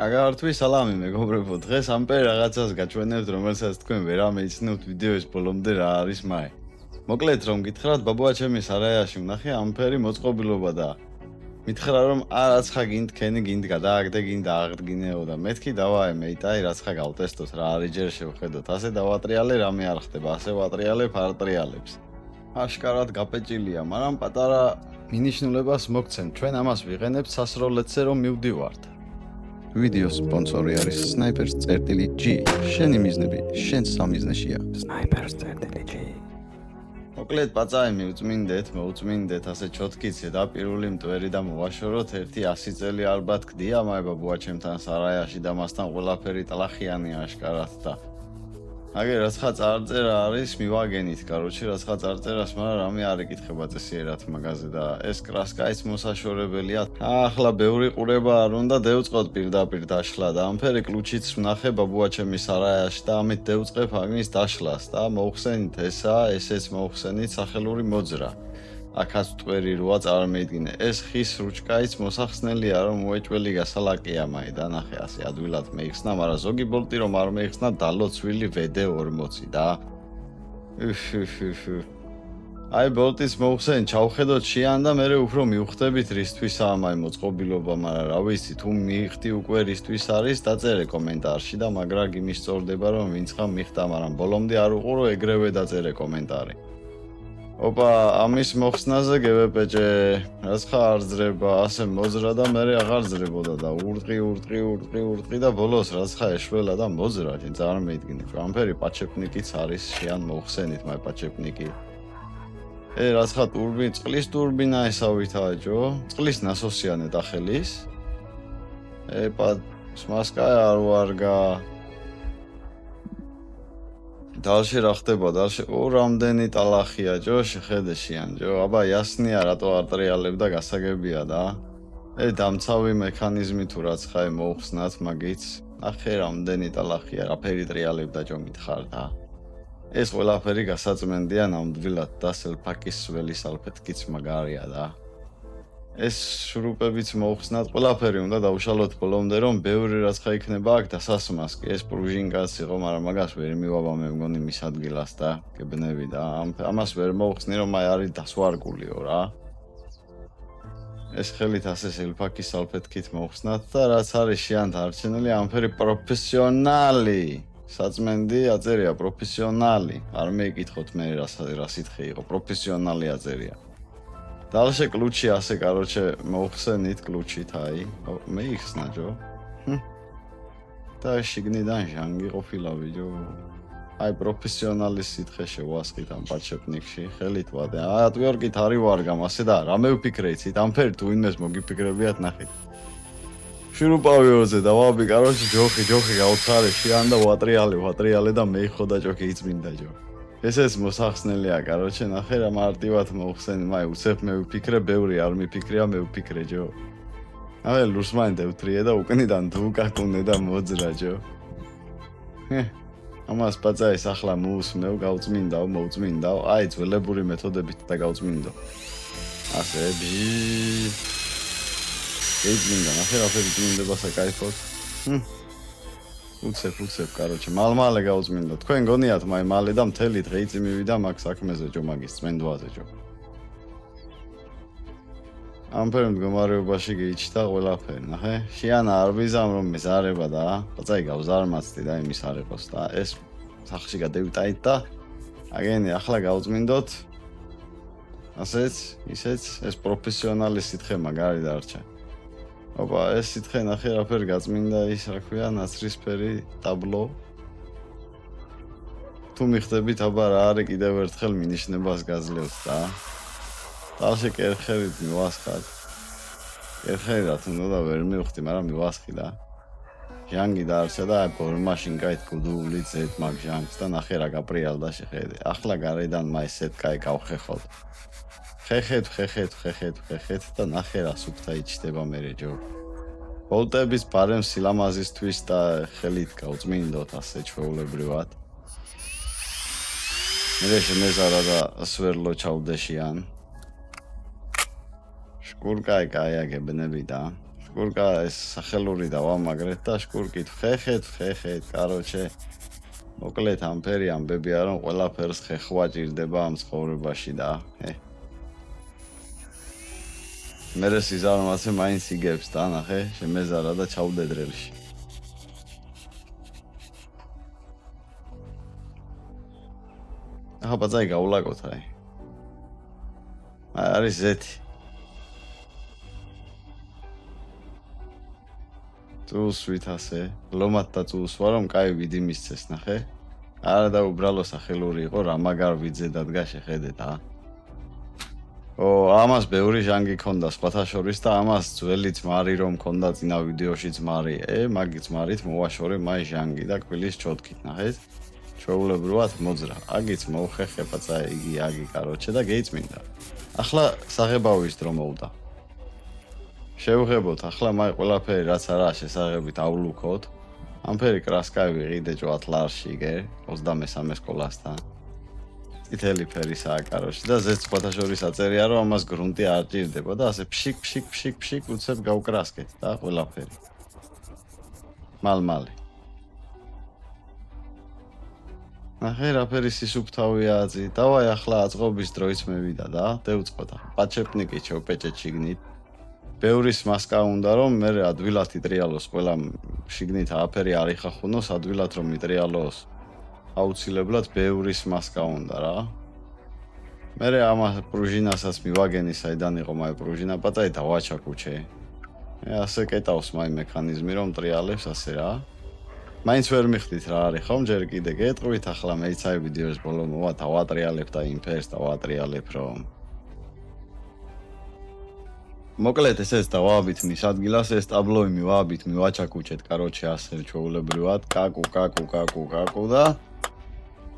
აგართვის სალამი მეგობრებო, დღეს ამპერი რაღაცას გაჩვენებთ, რომელსაც თქვენ ვერ ამეიცნობთ ვიდეოს ბოლომდე რა არის მაი. მოკლედ რომ გითხრათ, ბაბუა ჩემი სარაიაში ვნახე ამპერი მოწყობილობა და მითხრა რომ არაცხა გინდ ქენი გინდ გადააგდე გინდ აღდგინეო და მეთქი დავაე მეიტაი რაცხა გავტესტოთ რა არის ჯერ შევხედოთ. ასე დავატრიალე რამე არ ხდება, ასე ვატრიალებ არტრიალებს. აშკარად გაპეჭილია, მაგრამ პატარა მინიშნულებას მოგცემ. ჩვენ ამას ვიყენებთ სასროლეთზე რომ მივდივართ. ვიდეოს სპონსორი არის Snipers.G. შენი მიზნები შენ სამიზნეშია. Snipers.G. მოკლედ პაწაი მივწმინდეთ, მოუწმინდეთ, ასე ჩოთკიცე და პირველი მტვერი და მოვაშოროთ 100 წელი ალბათ გდია მაი ბაბუა ჩემთან სარაიაში და მასთან ყველაფერი ტლახიანი აშკარად და აგერ რაცხა წარწერა არის მივაგენით, კაროჩი რაცხა წარწერას, მაგრამ რამე არ ეკითხება წესიერად მაგაზე და ეს კრასკაიც მოსაშორებელია. ახლა ბევრი ყურება არ უნდა დევწყოთ პირდაპირ დაშლა და ამფერი კლუჩიც ვნახე ბაბუა ჩემი სარაიაში და ამით დევწყებ აგნის დაშლას და მოხსენით ესეც მოხსენით სახელური მოძრა. აქაც მტვერი როა წარმოიდგინე. ეს ხის რუჩკაიც მოსახსნელია რომ მოეჭველი გასალაკია მაი და ნახე ასე ადვილად მეიხსნა, მაგრამ ზოგი ბოლტი რომ არ მეიხსნა დალოცვილი VD40 და აი ბოლტის მოხსენ ჩავხედოთ შიან და მე უფრო მივხვდებით რისთვისაა მაი მოწყობილობა, მაგრამ რა ვიცი თუ მიიხდი უკვე რისთვის არის დაწერე კომენტარში და მაგრა გიმისწორდება რომ ვინც ხომ მიხდა, მაგრამ ბოლომდე არ უყურო ეგრევე დაწერე კომენტარი. ოპა, ამის მოხსნაზე გევეპეჭე, რაცხა არ ძრება, ასე მოძრა და მე აღარ ძრებოდა და ურტყი და ბოლოს რაცხა ეშველა და მოძრა, შენ წარმოიდგინე, ამფერი პაჩეპნიკიც არის, შენ მოხსენით მაი პაჩეპნიკი. რაცხა წყლის ტურბინა ესავითაა ჯო, წყლის ნასოსიანე დახელის. ეპა, სმასკაი არ ვარგა. დალში რა ხდება, დალში რამდენი ტალახია ჯო, შეხედე შიან ჯო, აბა იასნია რატო არტრიალებ და გასაგებია და დამცავი მექანიზმი თუ რაც ხაი მოუხსნათ მაგიც, ახე რამდენი ტალახია, რაფერი ტრიალებ და ჯო მითხარ და ეს ყველაფერი გასაწმენდია ნამდვილად და სელფაკის სველი სალფეთკიც მაგარია და ეს შრუპებიც მოუხსნათ, ყველაფერი უნდა დავუშალოთ ბოლომდე რომ ბევრი რაცხა იქნება აქ დასასმას კი ეს პრუჟინკაც იყო, მაგრამ მაგას ვერ მივაბა მე მგონი მის ადგილას და გებნები და ამას ვერ მოუხსნი რომ აი არის დასვარგულიო რა. ეს ხელით ასე სელფაკის სალფეთკით მოუხსნათ და რაც არის შიანთ არჩენელი ამფერი პროფესიონალი. საწმენდი აწერია პროფესიონალი. არ მეიკითხოთ მე რა სითხე იყო, პროფესიონალი აწერია. დალშე კლუჩი ასე კაროჩე მოხსენით კლუჩით აი მეიხსნა ჯო და შიგნიდან ჟანგი ყოფილა ვიდეო აი პროფესიონალის სითხე შევასხით ამ პაჩეპნიკში ხელით ვადე ატვიორკით არის ვარგამ ასე და რა მევფიქრეიცით ამფერი თუ ინმეს მოგიფიქრებიათ ნახეთ შურუპავიოზე და ვაბი კაროჩე ჯოხი გაუცხარე შიან და ვატრიალე და მეიხო და ჯოქი იწმინდა ჯო ესეც მოსახსნელია, კაროჩე, ნახე რა მარტივად მოხსენი, მაი უცებ მევფიქრე, ბევრი არ მიფიქრია, მევფიქრე ჯო. აი ლურსმანი დავთრიე და უკნიდან თუ უკაკუნე და მოძრა ჯო. ამას პაწაის ახლა მოусმევ, გავწმინდავ, მოუწმინდავ, აი ძველებური მეთოდებით და გავწმინდო. ასე ეძმინდა, ნახე რაფერი წმინდება საკაიფოდ. უცებ, კაროჩე, მალ-მალე გავწმინდა. თქვენ გონიათ მაი მალე და მთელი დღე იწი მივიდა მაგ საქმეზე ჯო, მაგის წმენდვაზე ჯო. ამფერი მდგომარეობაში გიჩნდა ყველაფერი, ნახე? შიანა არ ვიზამ რომ მეზარება და პაწაი გავზარმაცდი და იმის არ იყოს და ეს სახში გადევიტანით და აგენი ახლა გავწმინდოთ. ასეც, ისეც, ეს პროფესიონალის სითხე მაგარი დარჩა. ოპა, ეს სითხე ნახე რაფერი გაწმინდა ის რა ქვია, ნაცრისფერი ტაბლო. თუ მიხდებით, აბა რა არის კიდევ ერთხელ მინიშნებას გაძლევთ და დალში კერხებით მივასხათ. კერხები რა თუნდა და ვერ მივხვდი, მაგრამ მივასხი და ჟანგი დარჩა და ბორმაშინკაით გუდული ძეთ მაგ ჟანგს და ნახე რა გაპრიალდა შეხედე. ახლა გარედან მაი სეტკაი გავხეხოთ. ხეხეთ და ნახე რა სუფთა იჩდება მერე ჯო. ბოლტების ბარემ სილამაზისთვის და ხელით გავწმინდოთ ასე ჩვეულებრივად. მერე შემეზარა და სვერლო ჩავდეშიან. შკურკაი კაია გებნები და შკურკა ეს სახელური დავამაგრეთ და შკურკით ხეხეთ, კაროჩე. მოკლედ ამფერი ამბებია რომ ყველაფერს ხეხვა ჭირდება ამ ცხოვრებაში და მერე სიზარმაცე მაინც იგებს და ნახე შემეზარა და ჩავდე დრელში. ახლა ბაძაი გაულაკოთ აი. არის ზეთი. წულს ვითასე, ლომად და წულს ვარ რომ კაი ვიდი მისცეს ნახე. არა და უბრალო სახელური იყო რა მაგარ ვიძე დადგა შეხედეთ ამას ბევრი ჟანგი ქონდა სხვათა შორის და ამას ძველი ძმარი რომ ქონდა წინა ვიდეოში ძმარი მაგი ძმარით მოვაშორე მაი ჟანგი და კბილის ჩოთქით ნახეთ ჩვეულებრივად მოძრა აგიც მოხეხე პაცა იგი აგი კაროჩე და გეიწმინდა ახლა საღებავის დრო მოვდა შევღებოთ ახლა მაი ყველაფერი რაც არაა შესაღებითავლუქოთ ამფერი კრასკაი ვიყიდე ჭვათლარში გე 23 სკოლასთან წითელი ფერისაა კაროში და ზეც სხვათა შორის აწერია რომ ამას გრუნტი არ ჭირდება და ასე ფშიკ უცებ გავკრასკეთ და ყველაფერი მალმალი ნახე რა ფერი სისუფთავია აზი დავაი ახლა აწყობის დროიც მევიდა და დევწყოთა პაჩეპნიკი ჩოპეჭე ჩიგნით ბევრის მასკა უნდა რომ მე ადვილად იტრიალოს ყველა შიგნით აფერი არ იხახუნოს ადვილად რომ იტრიალოს აუცილებლად ბევრის მასკა უნდა რა მე ამას პრუჟინასაც მივაგენი საიდან იყო მაი პრუჟინა პატაი დავაჩაკუჩე ასე კეტავს მაი მექანიზმი რომ ტრიალებს ასე რა მაინც ვერ მიხდით რა არის ხომ ჯერ კიდე გეტყვით ახლა მეც აი ვიდეოს ბოლო მოვა დავატრიალებ და იმ ფერს დავატრიალებ რომ მოკლედ ესეც დავააბით მის ადგილას ეს ტაბლოი მივააბით მივაჩაკუჩეთ კაროჩე ასე ჩვეულებრივად კაკუ და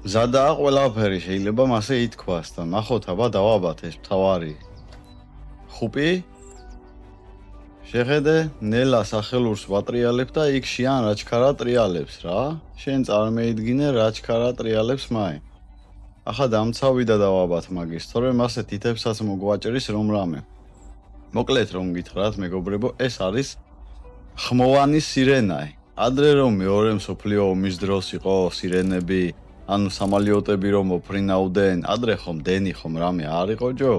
ზადაა ყველაფერი შეიძლება მასე ითქვას და ნახოთ აბა დავაბათ ეს მთავარი ხუპი შეხედე ნელა სახელურს ვატრიალებ და იქ შიან რაჩქარა ტრიალებს რა შენ წარმოიდგინე რაჩქარა ტრიალებს მაი ახლა დამცავი და დავაბათ მაგის თორემ მასე თითებსაც მოგვაჭრის რომ რამე მოკლედ რომ გითხრათ მეგობრებო ეს არის ხმოვანი სირენაი ადრე რომ მეორე მსოფლიო ომის დროს იყო სირენები ანუ სამალიოტები რომ მოფრინავდნენ ადრე ხომ დენი ხომ რამე არ იყო ჯო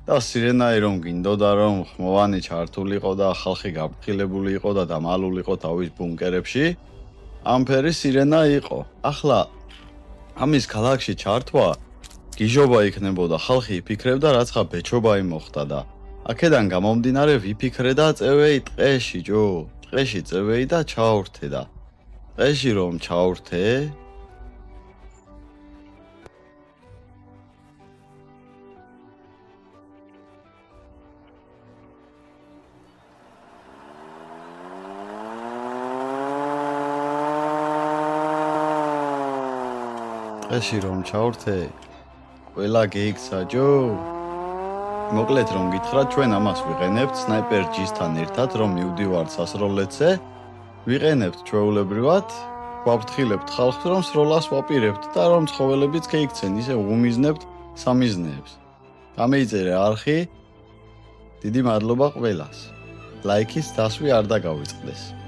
და სირენაი რომ გინდოდა რომ ხმოვანი ჩართულიყო და ხალხი გაფრთხილებული იყო და დამალულიყო თავის ბუნკერებში ამფერი სირენა იყო ახლა ამის ქალაქში ჩართვა გიჟობა იქნებოდა ხალხი იფიქრებდა რაცხა ბეჭობა იმოხდა და აქედან გამომდინარე ვიფიქრე და წევეი ტყეში ჯო ტყეში წევეი და ჩავრთე და ტყეში რომ ჩავრთე ტყეში რომ ჩავრთე ყველა გეიქცა ჯო მოკლედ რომ გითხრათ ჩვენ ამას ვიყენებთ სნაიპერ ჯისთან ერთად რომ მივდივართ სასროლეთზე ვიყენებთ ჩვეულებრივად ვაფრთხილებთ ხალხს რომ სროლას ვაპირებთ და რომ ცხოველებიც გაიქცენ ისე უმიზნებთ სამიზნეებს გამეიწერე არხი დიდი მადლობა ყველას ლაიქის დასვი არ დაგავიწყდეს